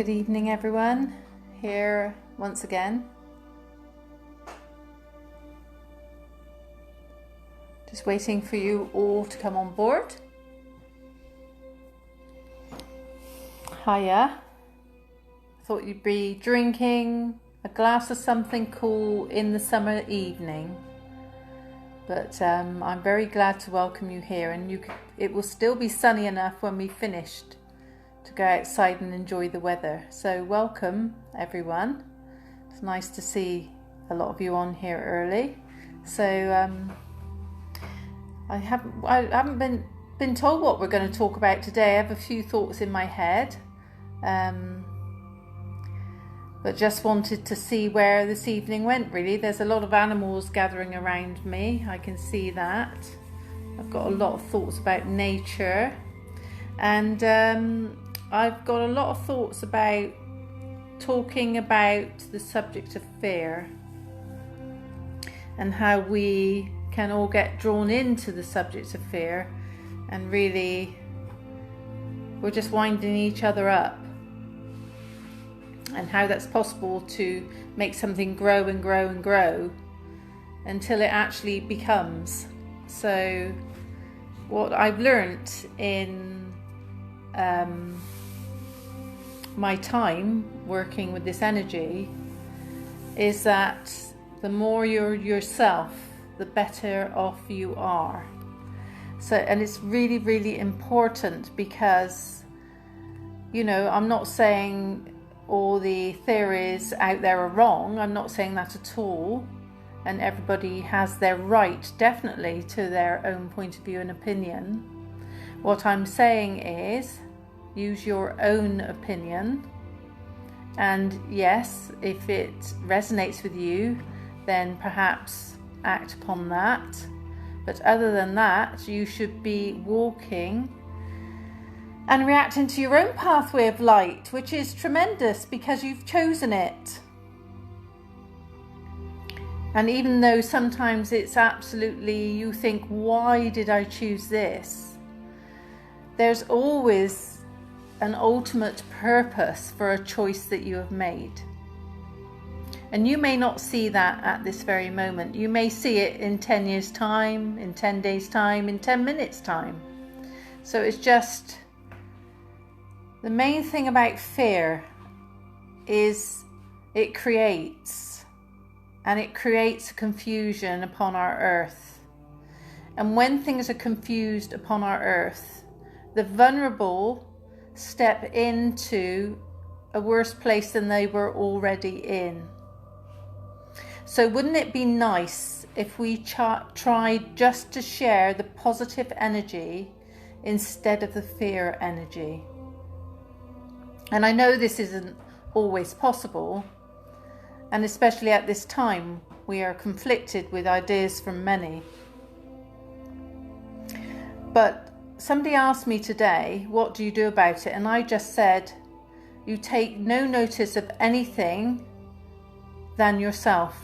Good evening, everyone. Here once again. Just waiting for you all to come on board. Hiya. Thought you'd be drinking a glass of something cool in the summer evening. But I'm very glad to welcome you here, and it will still be sunny enough when we've finished to go outside and enjoy the weather. So welcome everyone. It's nice to see a lot of you on here early. So I haven't been told what we're going to talk about today. I have a few thoughts in my head, but just wanted to see where this evening went, really. There's a lot of animals gathering around me, I can see that. I've got a lot of thoughts about nature, and I've got a lot of thoughts about talking about the subject of fear and how we can all get drawn into the subject of fear, and really we're just winding each other up, and how that's possible to make something grow and grow and grow until it actually becomes. So what I've learnt in my time working with this energy is that the more you're yourself, the better off you are. So, and it's really, really important, because, you know, I'm not saying all the theories out there are wrong. I'm not saying that at all. And everybody has their right, definitely, to their own point of view and opinion. What I'm saying is, use your own opinion. And yes, if it resonates with you, then perhaps act upon that. But other than that, you should be walking and reacting to your own pathway of light, which is tremendous because you've chosen it. And even though sometimes it's absolutely, you think, why did I choose this? There's always an ultimate purpose for a choice that you have made. And you may not see that at this very moment. You may see it in 10 years' time, in 10 days' time, in 10 minutes' time. So it's just, the main thing about fear is it creates a confusion upon our earth. And when things are confused upon our earth, the vulnerable step into a worse place than they were already in. So wouldn't it be nice if we tried just to share the positive energy instead of the fear energy? And I know this isn't always possible, and especially at this time we are conflicted with ideas from many. But somebody asked me today, what do you do about it? And I just said, you take no notice of anything than yourself,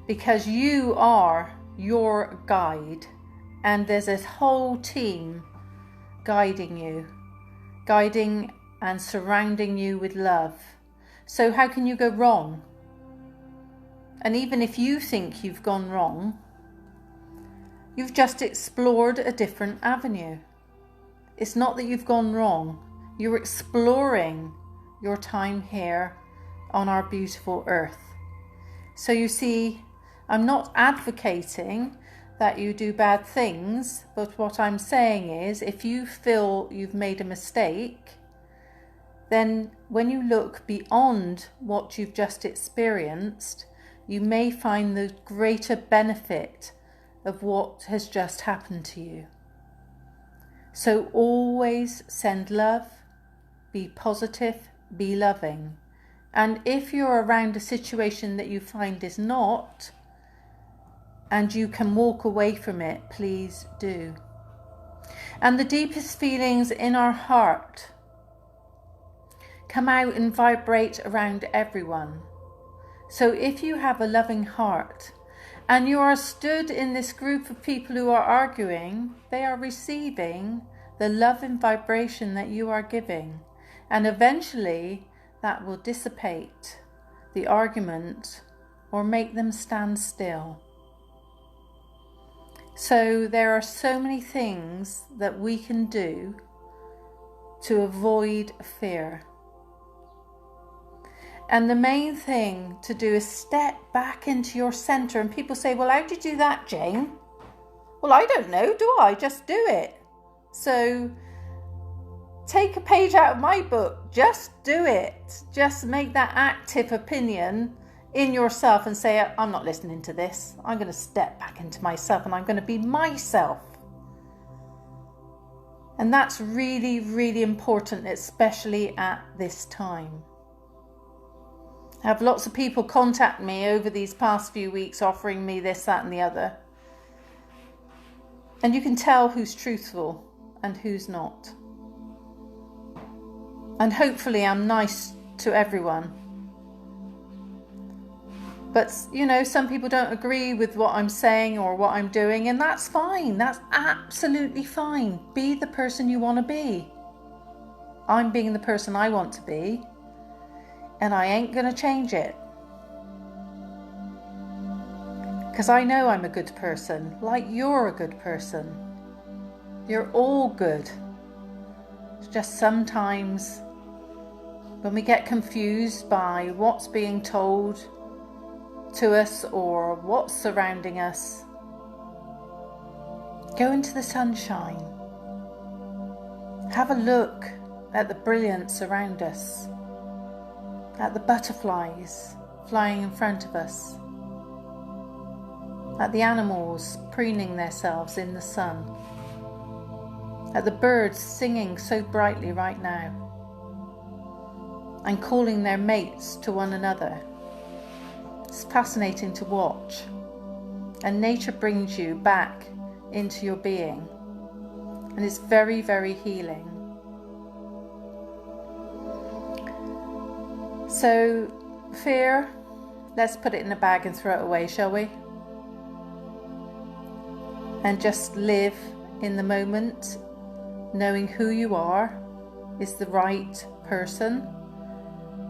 because you are your guide, and there's a whole team guiding and surrounding you with love. So how can you go wrong? And even if you think you've gone wrong, you've just explored a different avenue. It's not that you've gone wrong. You're exploring your time here on our beautiful earth. So you see, I'm not advocating that you do bad things, but what I'm saying is, if you feel you've made a mistake, then when you look beyond what you've just experienced, you may find the greater benefit of what has just happened to you. So always send love, be positive, be loving. And if you're around a situation that you find is not, and you can walk away from it, please do. And the deepest feelings in our heart come out and vibrate around everyone. So if you have a loving heart, and you are stood in this group of people who are arguing, they are receiving the love and vibration that you are giving. And eventually that will dissipate the argument or make them stand still. So there are so many things that we can do to avoid fear. And the main thing to do is step back into your center. And people say, well, how do you do that, Jane? Well, I don't know, do I? Just do it. So take a page out of my book. Just do it. Just make that active opinion in yourself and say, I'm not listening to this. I'm going to step back into myself and I'm going to be myself. And that's really, really important, especially at this time. I have lots of people contact me over these past few weeks offering me this, that and the other. And you can tell who's truthful and who's not. And hopefully I'm nice to everyone. But, you know, some people don't agree with what I'm saying or what I'm doing, and that's fine. That's absolutely fine. Be the person you want to be. I'm being the person I want to be, and I ain't going to change it. Because I know I'm a good person, like you're a good person. You're all good. It's just sometimes when we get confused by what's being told to us or what's surrounding us, go into the sunshine. Have a look at the brilliance around us, at the butterflies flying in front of us, at the animals preening themselves in the sun, at the birds singing so brightly right now and calling their mates to one another. It's fascinating to watch, and nature brings you back into your being, and it's very, very healing. So fear, let's put it in a bag and throw it away, shall we? And just live in the moment, knowing who you are is the right person,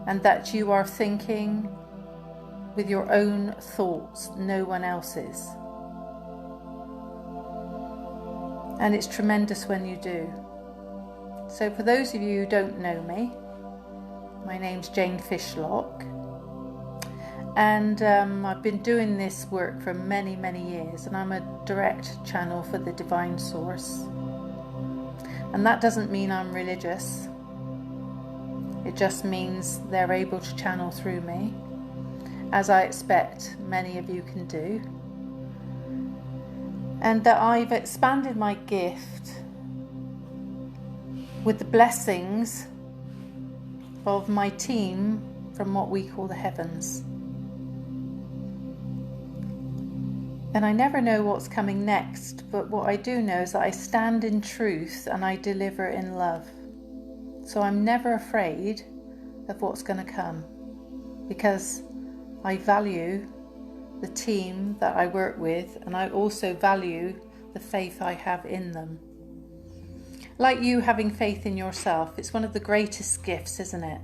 and that you are thinking with your own thoughts, no one else's. And it's tremendous when you do. So for those of you who don't know me, my name's Jane Fishlock, and I've been doing this work for many, many years, and I'm a direct channel for the Divine Source. And that doesn't mean I'm religious. It just means they're able to channel through me, as I expect many of you can do. And that I've expanded my gift with the blessings of my team from what we call the heavens. And I never know what's coming next, but what I do know is that I stand in truth and I deliver in love. So I'm never afraid of what's going to come, because I value the team that I work with, and I also value the faith I have in them. Like you having faith in yourself, it's one of the greatest gifts, isn't it?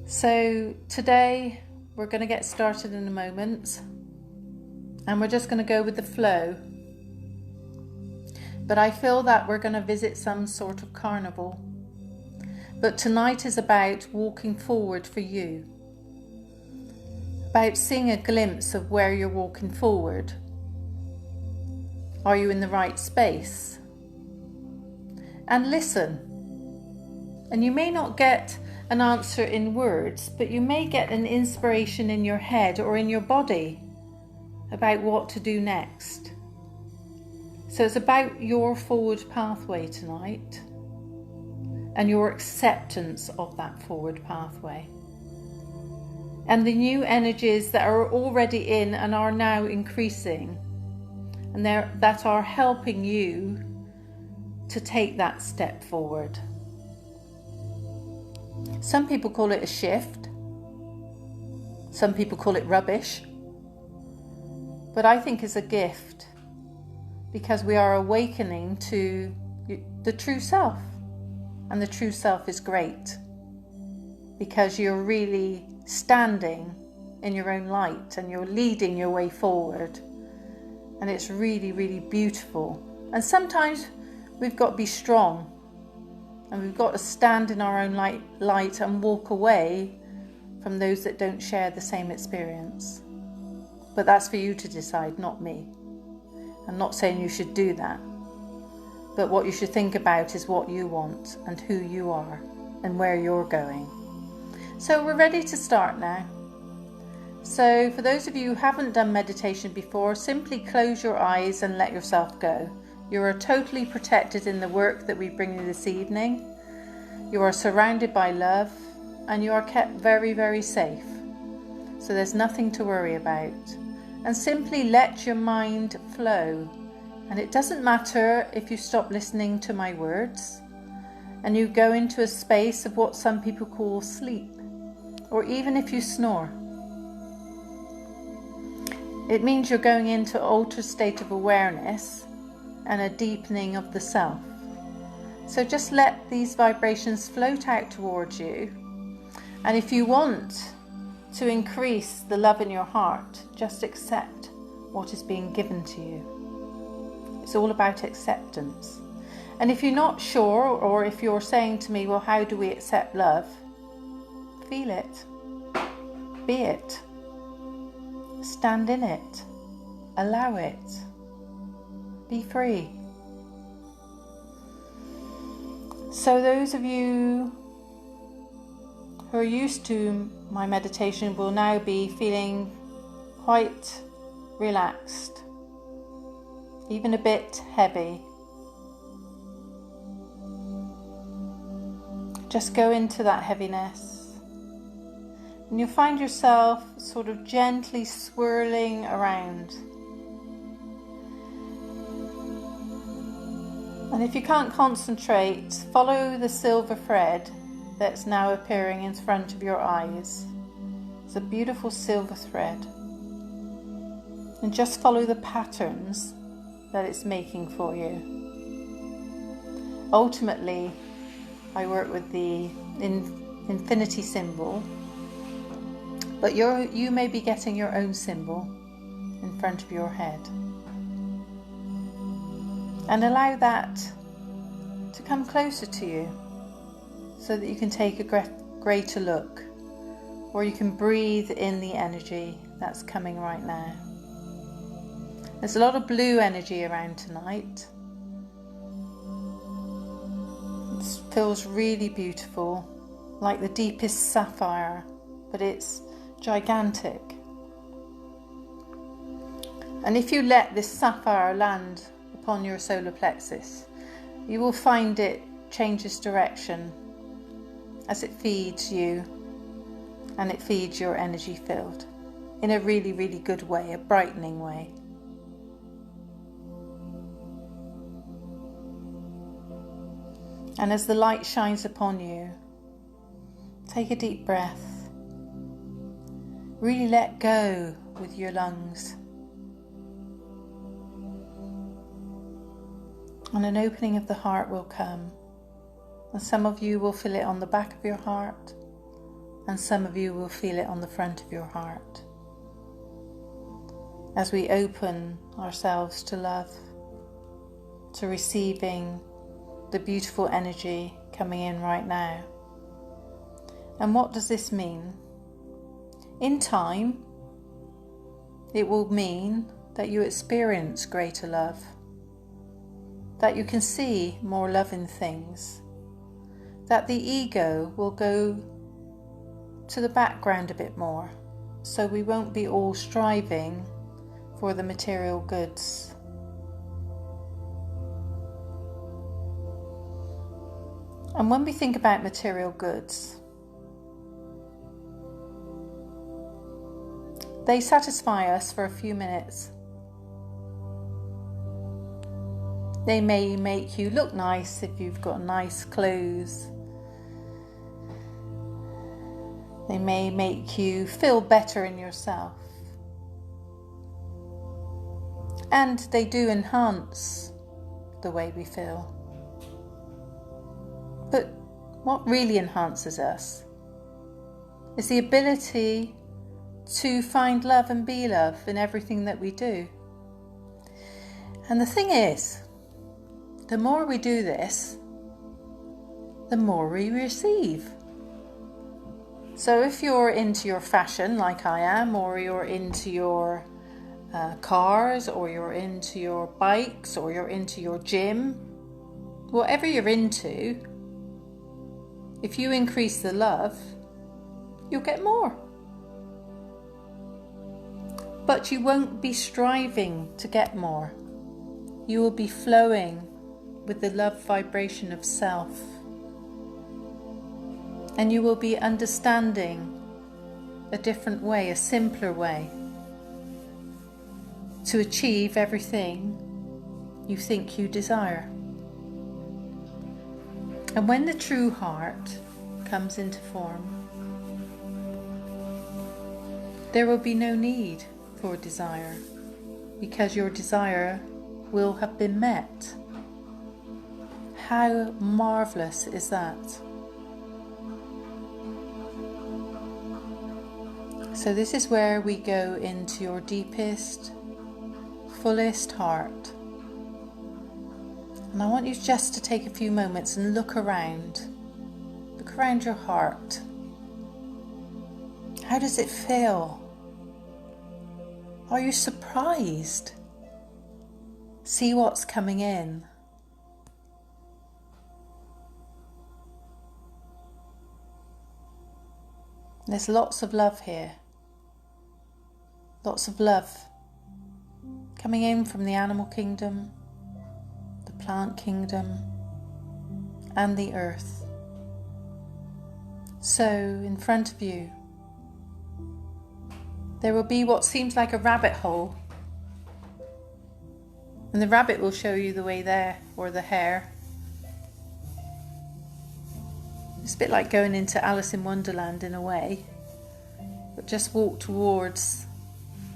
So today we're going to get started in a moment, and we're just going to go with the flow. But I feel that we're going to visit some sort of carnival. But tonight is about walking forward for you, about seeing a glimpse of where you're walking forward. Are you in the right space? And listen. And you may not get an answer in words, but you may get an inspiration in your head or in your body about what to do next. So it's about your forward pathway tonight and your acceptance of that forward pathway. And the new energies that are already in and are now increasing, and that are helping you to take that step forward. Some people call it a shift. Some people call it rubbish. But I think it's a gift, because we are awakening to the true self. And the true self is great because you're really standing in your own light and you're leading your way forward. And it's really, really beautiful. And sometimes we've got to be strong and we've got to stand in our own light and walk away from those that don't share the same experience. But that's for you to decide, not me. I'm not saying you should do that. But what you should think about is what you want and who you are and where you're going. So we're ready to start now. So for those of you who haven't done meditation before, simply close your eyes and let yourself go. You are totally protected in the work that we bring you this evening. You are surrounded by love and you are kept very, very safe. So there's nothing to worry about. And simply let your mind flow. And it doesn't matter if you stop listening to my words and you go into a space of what some people call sleep, or even if you snore. It means you're going into an altered state of awareness and a deepening of the self. So just let these vibrations float out towards you. And if you want to increase the love in your heart, just accept what is being given to you. It's all about acceptance. And if you're not sure, or if you're saying to me, well, how do we accept love? Feel it. Be it. Stand in it. Allow it. Be free. So those of you who are used to my meditation will now be feeling quite relaxed, even a bit heavy. Just go into that heaviness and you'll find yourself sort of gently swirling around. And if you can't concentrate, follow the silver thread that's now appearing in front of your eyes. It's a beautiful silver thread. And just follow the patterns that it's making for you. Ultimately, I work with the infinity symbol, but you may be getting your own symbol in front of your head. And allow that to come closer to you so that you can take a greater look, or you can breathe in the energy that's coming right now. There's a lot of blue energy around tonight. It feels really beautiful, like the deepest sapphire, but it's gigantic. And if you let this sapphire land upon your solar plexus, you will find it changes direction as it feeds you, and it feeds your energy field in a really, really good way, a brightening way. And as the light shines upon you, take a deep breath. Really let go with your lungs. And an opening of the heart will come. And some of you will feel it on the back of your heart, and some of you will feel it on the front of your heart. As we open ourselves to love, to receiving the beautiful energy coming in right now. And what does this mean? In time, it will mean that you experience greater love, that you can see more love in things, that the ego will go to the background a bit more, so we won't be all striving for the material goods. And when we think about material goods, they satisfy us for a few minutes. They may make you look nice if you've got nice clothes. They may make you feel better in yourself. And they do enhance the way we feel. But what really enhances us is the ability to find love and be love in everything that we do. And the thing is, the more we do this, the more we receive. So if you're into your fashion like I am, or you're into your cars, or you're into your bikes, or you're into your gym, whatever you're into, if you increase the love, you'll get more. But you won't be striving to get more. You will be flowing with the love vibration of self. And you will be understanding a different way, a simpler way to achieve everything you think you desire. And when the true heart comes into form, there will be no need for desire, because your desire will have been met. How marvelous is that? So this is where we go into your deepest, fullest heart. And I want you just to take a few moments and look around. Look around your heart. How does it feel? Are you surprised? See what's coming in. There's lots of love here. Lots of love coming in from the animal kingdom, the plant kingdom, and the earth. So in front of you, there will be what seems like a rabbit hole. And the rabbit will show you the way there, or the hare. It's a bit like going into Alice in Wonderland in a way, but just walk towards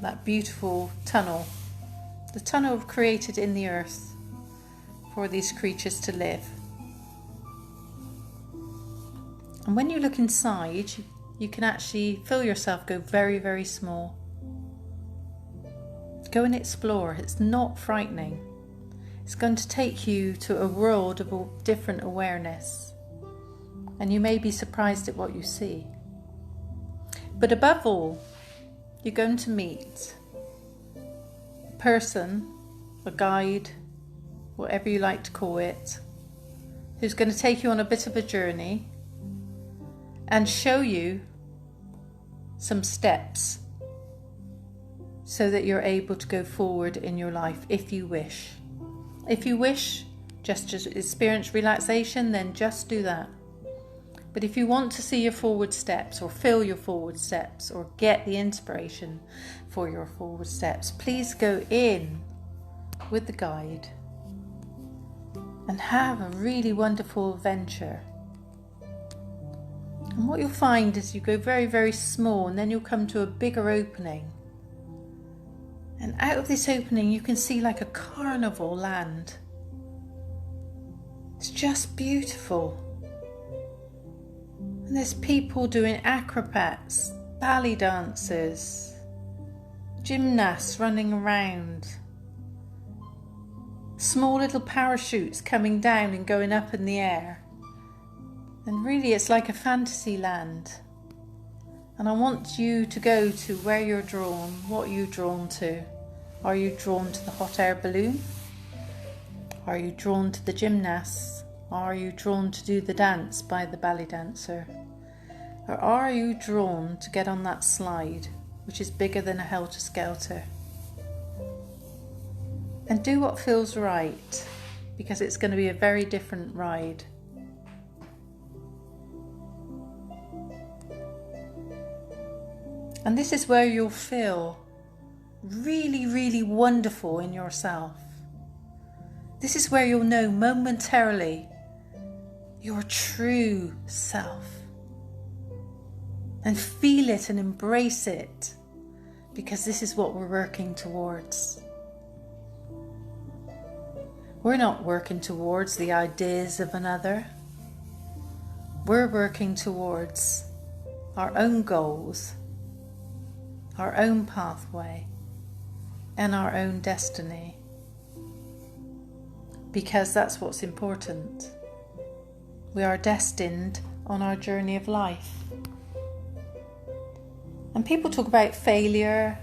that beautiful tunnel, the tunnel created in the earth for these creatures to live. And when you look inside, you can actually feel yourself go very, very small. Go and explore. It's not frightening. It's going to take you to a world of different awareness. And you may be surprised at what you see. But above all, you're going to meet a person, a guide, whatever you like to call it, who's going to take you on a bit of a journey and show you some steps so that you're able to go forward in your life if you wish. If you wish just to experience relaxation, then just do that. But if you want to see your forward steps, or feel your forward steps, or get the inspiration for your forward steps, please go in with the guide and have a really wonderful adventure. And what you'll find is you go very, very small, and then you'll come to a bigger opening. And out of this opening you can see like a carnival land. It's just beautiful. And there's people doing acrobats, ballet dancers, gymnasts running around, small little parachutes coming down and going up in the air. And really it's like a fantasy land. And I want you to go to where you're drawn. What are you drawn to? Are you drawn to the hot air balloon? Are you drawn to the gymnasts? Are you drawn to do the dance by the ballet dancer? Or are you drawn to get on that slide, which is bigger than a helter-skelter? And do what feels right, because it's going to be a very different ride. And this is where you'll feel really, really wonderful in yourself. This is where you'll know momentarily your true self. And feel it and embrace it, because this is what we're working towards. We're not working towards the ideas of another. we're working towards our own goals, our own pathway, and our own destiny, because that's what's important. We are destined on our journey of life. And people talk about failure,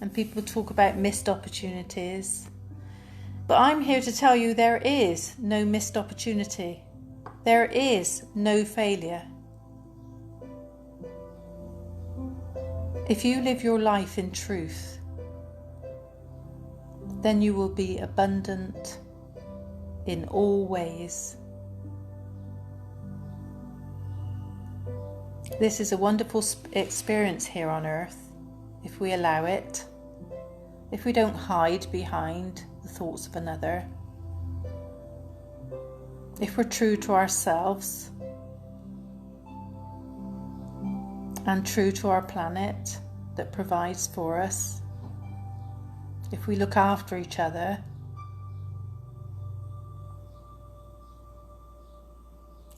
and people talk about missed opportunities, but I'm here to tell you there is no missed opportunity. There is no failure. If you live your life in truth, then you will be abundant in all ways. This is a wonderful experience here on earth, if we allow it, if we don't hide behind the thoughts of another, if we're true to ourselves and true to our planet that provides for us, if we look after each other,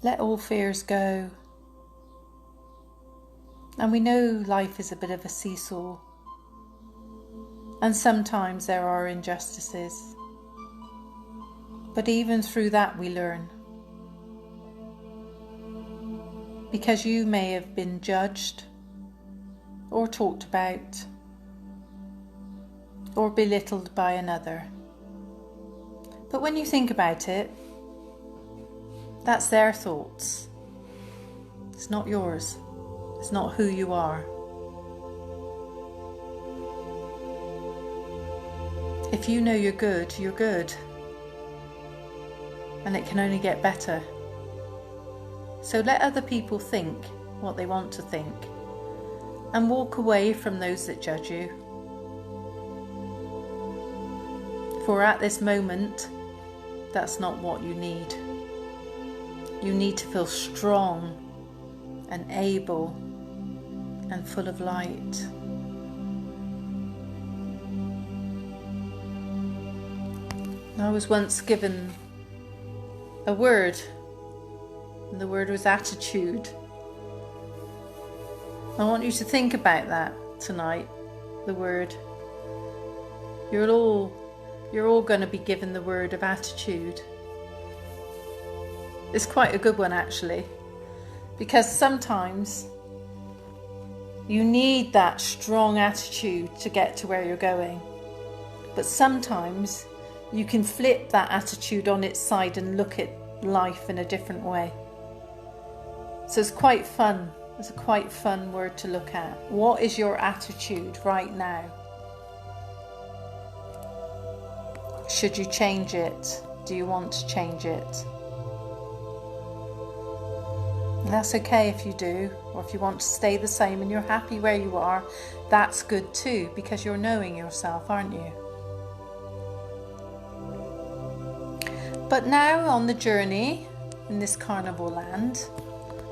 let all fears go. And we know life is a bit of a seesaw, and sometimes there are injustices, but even through that we learn. Because you may have been judged or talked about or belittled by another, but when you think about it, that's their thoughts. It's not yours. It's not who you are. If you know you're good, you're good. And it can only get better. So let other people think what they want to think, and walk away from those that judge you. For at this moment, that's not what you need. You need to feel strong and able and full of light. I was once given a word, and the word was attitude. I want you to think about that tonight, the word. You're all going to be given the word of attitude. It's quite a good one actually, because sometimes you need that strong attitude to get to where you're going. But sometimes you can flip that attitude on its side and look at life in a different way. So it's quite fun. It's a quite fun word to look at. What is your attitude right now? Should you change it? Do you want to change it? And that's okay if you do, or if you want to stay the same and you're happy where you are, that's good too, because you're knowing yourself, aren't you? But now on the journey in this carnival land,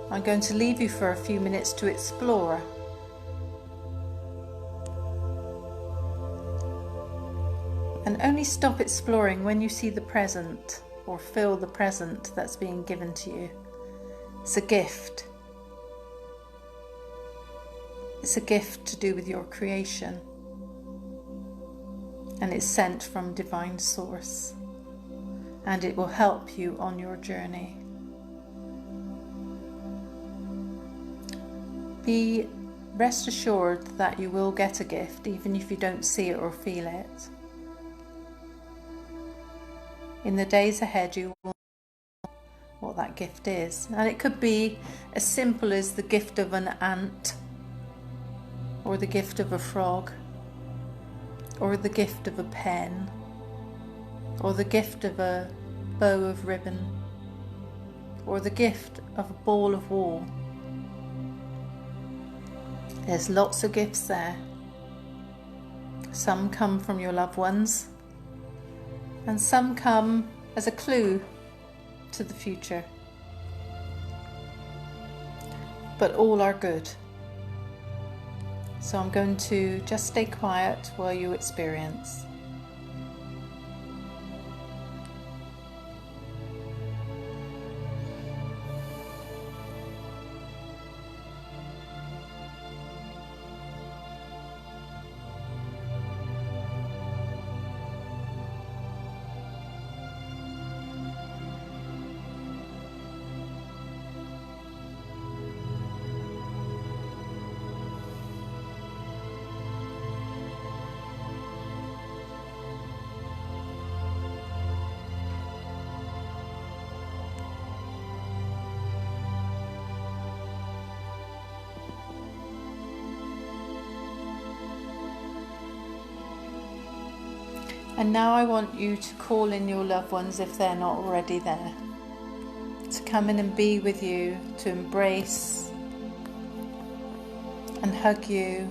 I'm going to leave you for a few minutes to explore. And only stop exploring when you see the present or feel the present that's being given to you. It's a gift. It's a gift to do with your creation. And it's sent from divine source. And it will help you on your journey. Rest assured that you will get a gift, even if you don't see it or feel it. In the days ahead, you will know what that gift is. And it could be as simple as the gift of an ant, or the gift of a frog, or the gift of a pen, or the gift of a bow of ribbon, or the gift of a ball of wool. There's lots of gifts there. Some come from your loved ones, and some come as a clue to the future. But all are good. So I'm going to just stay quiet while you experience. And now I want you to call in your loved ones if they're not already there, to come in and be with you, to embrace and hug you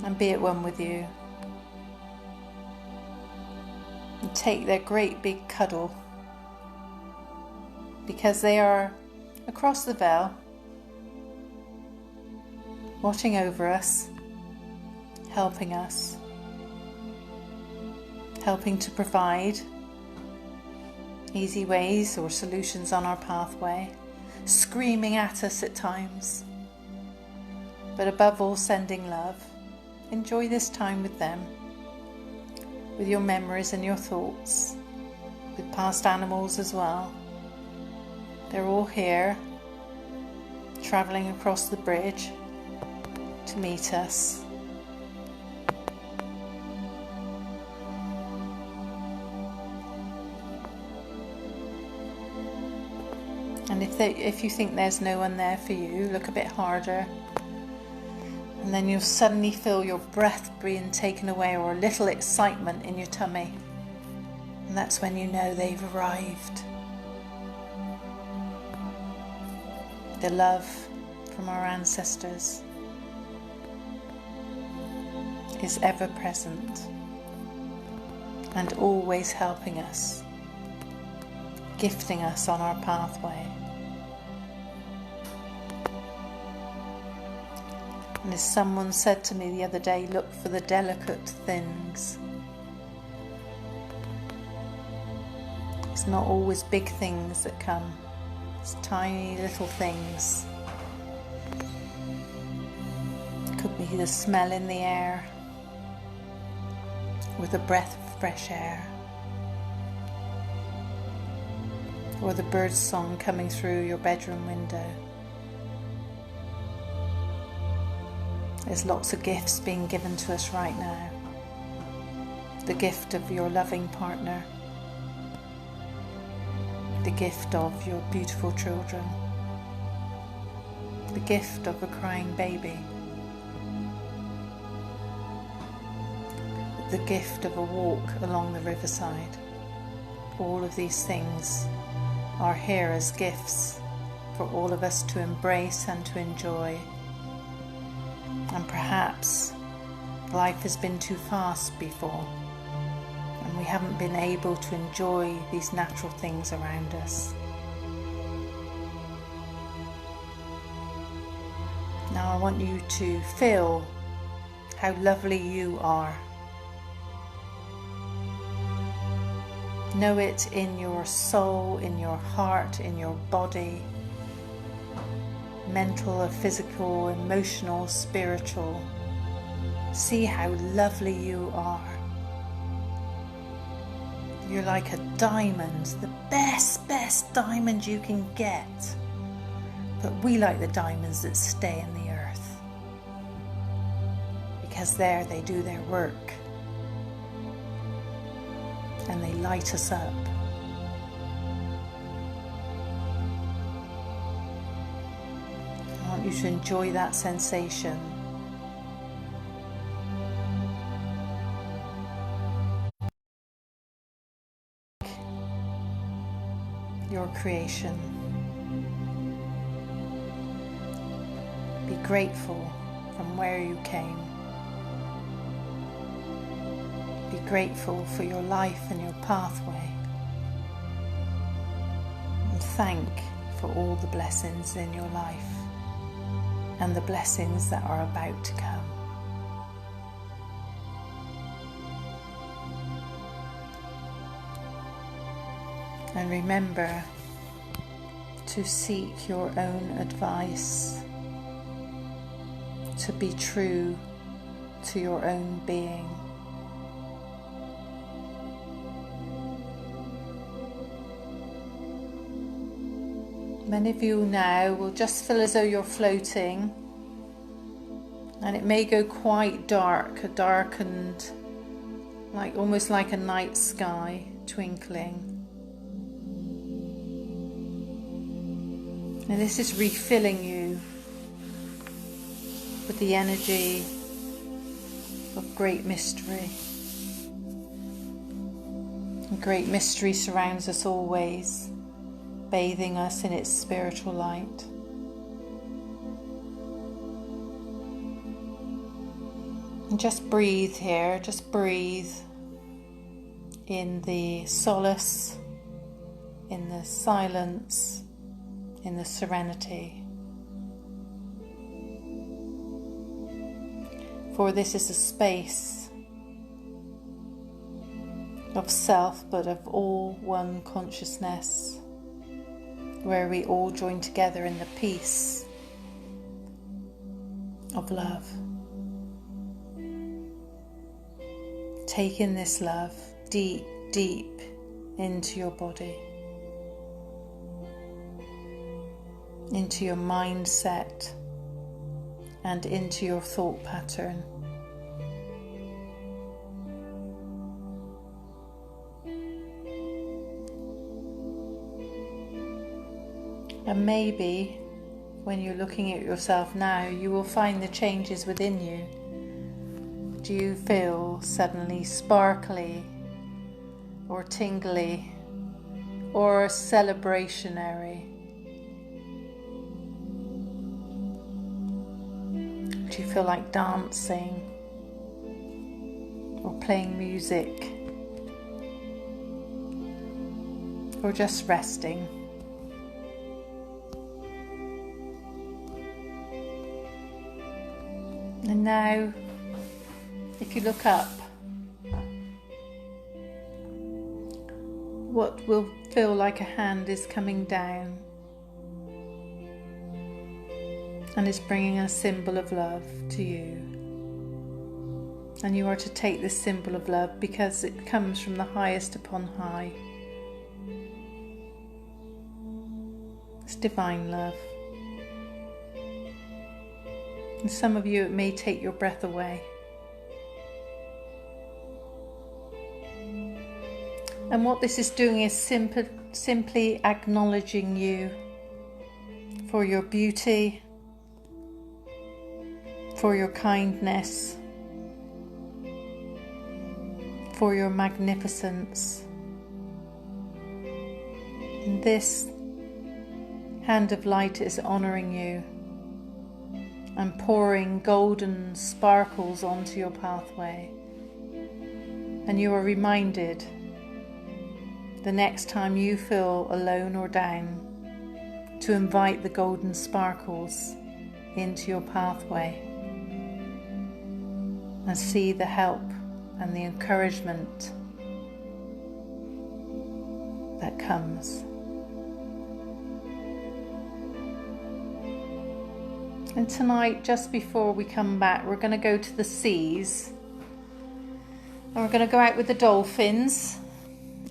and be at one with you. And take their great big cuddle, because they are across the veil, watching over us, helping us, helping to provide easy ways or solutions on our pathway, screaming at us at times, but above all sending love. Enjoy this time with them, with your memories and your thoughts, with past animals as well. They're all here, travelling across the bridge to meet us. And if you think there's no one there for you, look a bit harder. And then you'll suddenly feel your breath being taken away, or a little excitement in your tummy. And that's when you know they've arrived. The love from our ancestors is ever present and always helping us, gifting us on our pathway. And as someone said to me the other day, look for the delicate things. It's not always big things that come. It's tiny little things. It could be the smell in the air, or the breath of fresh air, or the bird's song coming through your bedroom window. There's lots of gifts being given to us right now. The gift of your loving partner, the gift of your beautiful children, the gift of a crying baby, the gift of a walk along the riverside. All of these things are here as gifts for all of us to embrace and to enjoy. And perhaps life has been too fast before, and we haven't been able to enjoy these natural things around us. Now I want you to feel how lovely you are. Know it in your soul, in your heart, in your body. Mental, physical, emotional, spiritual. See how lovely you are. You're like a diamond, the best diamond you can get. But we like the diamonds that stay in the earth, because there they do their work and they light us up. I want you to enjoy that sensation. Your creation. Be grateful from where you came. Be grateful for your life and your pathway. And thank for all the blessings in your life and the blessings that are about to come. And remember to seek your own advice, to be true to your own being. Many of you now will just feel as though you're floating, and it may go quite dark, a darkened, like almost like a night sky twinkling. And this is refilling you with the energy of great mystery, A great mystery surrounds us always, bathing us in its spiritual light. And just breathe here, just breathe in the solace, in the silence, in the serenity. For this is a space of self, but of all one consciousness, where we all join together in the peace of love. Take in this love deep, deep into your body, into your mindset, and into your thought pattern. And maybe when you're looking at yourself now, you will find the changes within you. Do you feel suddenly sparkly or tingly or celebrationary? Do you feel like dancing or playing music or just resting? And now, if you look up, what will feel like a hand is coming down and is bringing a symbol of love to you. And you are to take this symbol of love because it comes from the highest upon high. It's divine love. And some of you, it may take your breath away. And what this is doing is simply acknowledging you for your beauty, for your kindness, for your magnificence. And this hand of light is honouring you and pouring golden sparkles onto your pathway. And you are reminded the next time you feel alone or down to invite the golden sparkles into your pathway and see the help and the encouragement that comes. And tonight, just before we come back, we're going to go to the seas and we're going to go out with the dolphins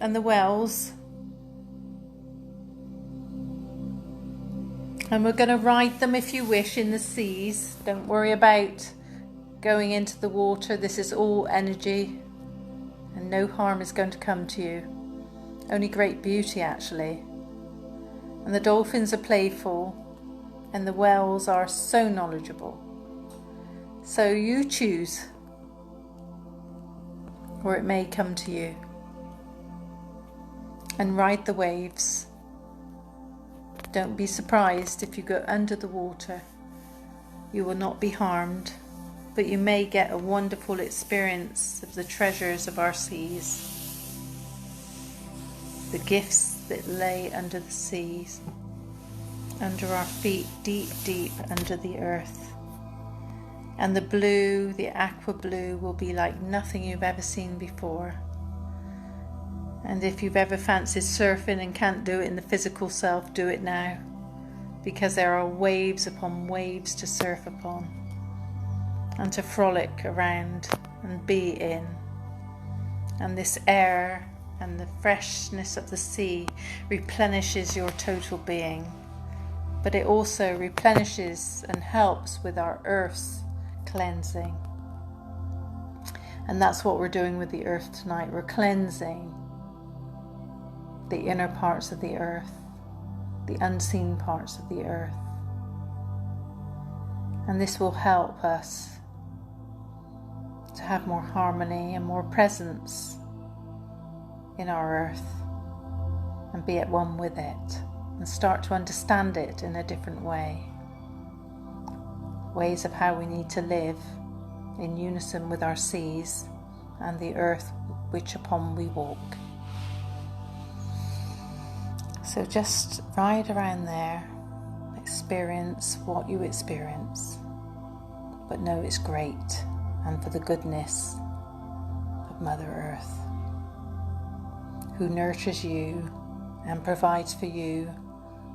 and the whales, and we're going to ride them if you wish in the seas. Don't worry about going into the water. This is all energy and no harm is going to come to you, only great beauty actually. And the dolphins are playful and the whales are so knowledgeable. So you choose, or it may come to you. And ride the waves. Don't be surprised if you go under the water. You will not be harmed, but you may get a wonderful experience of the treasures of our seas, the gifts that lay under the seas, under our feet, deep, deep under the earth. And the blue, the aqua blue, will be like nothing you've ever seen before. And if you've ever fancied surfing and can't do it in the physical self, do it now, because there are waves upon waves to surf upon and to frolic around and be in. And this air and the freshness of the sea replenishes your total being, but it also replenishes and helps with our earth's cleansing. And that's what we're doing with the earth tonight. We're cleansing the inner parts of the earth, the unseen parts of the earth. And this will help us to have more harmony and more presence in our earth and be at one with it and start to understand it in a different way. Ways of how we need to live in unison with our seas and the earth which upon we walk. So just ride around there, experience what you experience, but know it's great and for the goodness of Mother Earth, who nurtures you and provides for you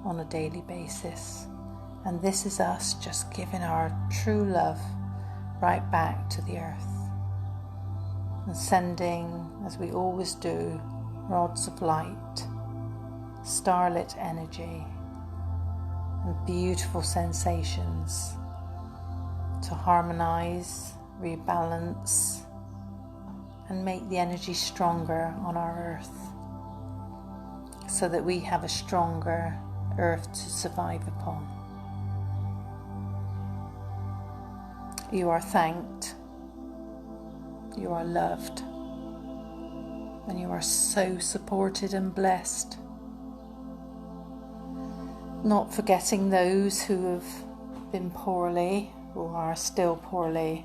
on a daily basis. And this is us just giving our true love right back to the earth and sending, as we always do, rods of light, starlit energy and beautiful sensations to harmonize, rebalance and make the energy stronger on our earth so that we have a stronger earth to survive upon. You are thanked, you are loved, and you are so supported and blessed. Not forgetting those who have been poorly or are still poorly,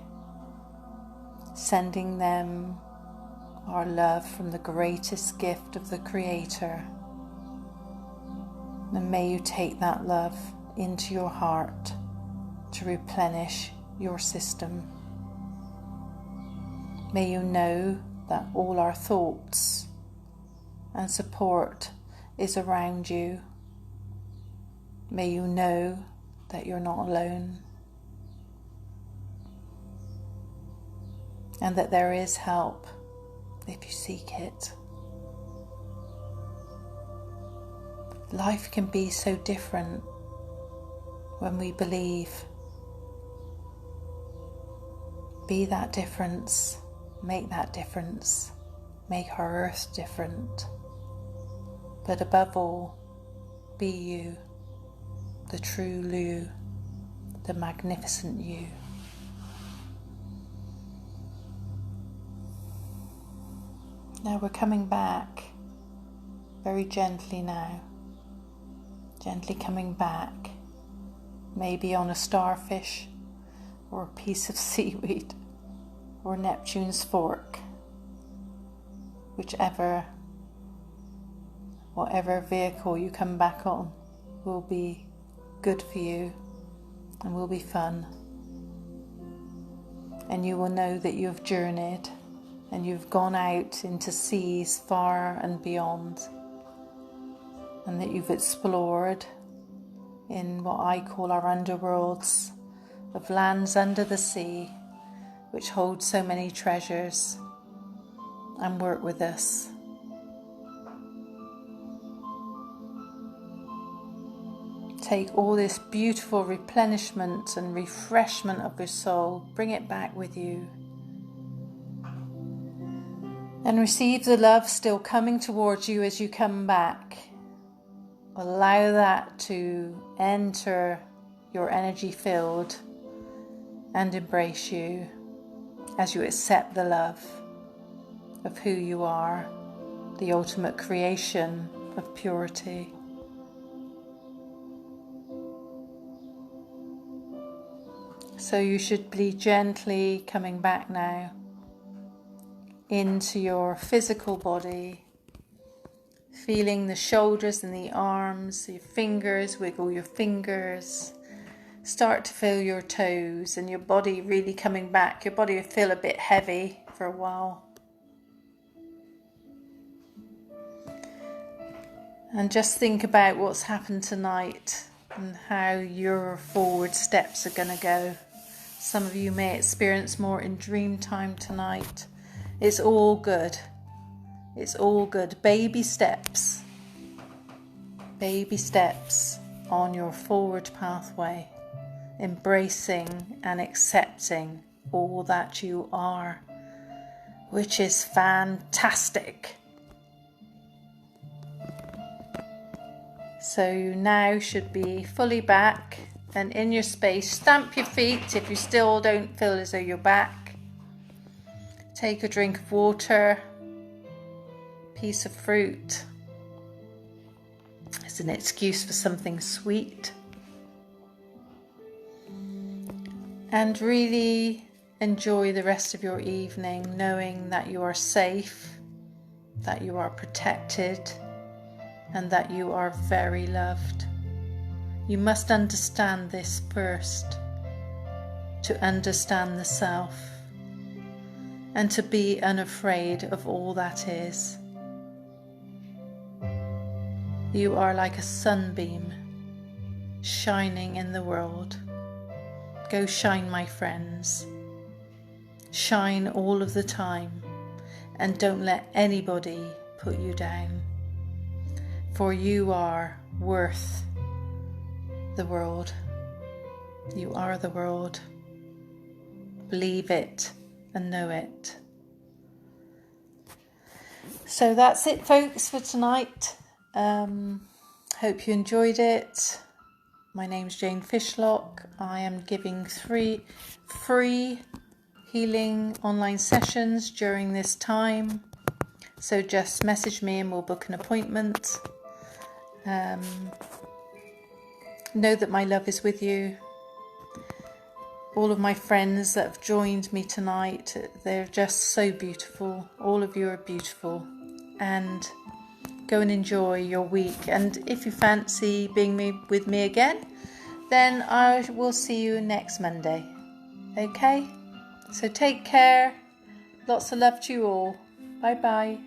sending them our love from the greatest gift of the Creator. And may you take that love into your heart to replenish your system. May you know that all our thoughts and support is around you. May you know that you're not alone and that there is help if you seek it. Life can be so different when we believe. Be that difference, make that difference, make our earth different. But above all, be you, the true you, the magnificent you. Now we're coming back very gently now. Gently coming back, maybe on a starfish or a piece of seaweed or Neptune's fork, whatever vehicle you come back on will be good for you and will be fun. And you will know that you have journeyed and you've gone out into seas far and beyond, and that you've explored in what I call our underworlds of lands under the sea, which hold so many treasures, and work with us. Take all this beautiful replenishment and refreshment of your soul, bring it back with you, and receive the love still coming towards you as you come back. Allow that to enter your energy field and embrace you as you accept the love of who you are, the ultimate creation of purity. So you should be gently coming back now into your physical body, feeling the shoulders and the arms, your fingers, wiggle your fingers. Start to feel your toes and your body really coming back. Your body will feel a bit heavy for a while. And just think about what's happened tonight and how your forward steps are going to go. Some of you may experience more in dream time tonight. It's all good. It's all good. Baby steps on your forward pathway, embracing and accepting all that you are, which is fantastic. So you now should be fully back and in your space. Stamp your feet if you still don't feel as though you're back. Take a drink of water. piece of fruit is an excuse for something sweet. And really enjoy the rest of your evening, knowing that you are safe, that you are protected, and that you are very loved. You must understand this first, to understand the self, and to be unafraid of all that is. You are like a sunbeam shining in the world. Go shine, my friends. Shine all of the time, and don't let anybody put you down. For you are worth the world. You are the world. Believe it and know it. So that's it, folks, for tonight. Hope you enjoyed it. My name's Jane Fishlock. I am giving 3 free healing online sessions during this time. So just message me and we'll book an appointment. Know that my love is with you. All of my friends that have joined me tonight, they're just so beautiful. All of you are beautiful. And go and enjoy your week. And if you fancy being with me again, then I will see you next Monday. Okay? So take care. Lots of love to you all. Bye bye.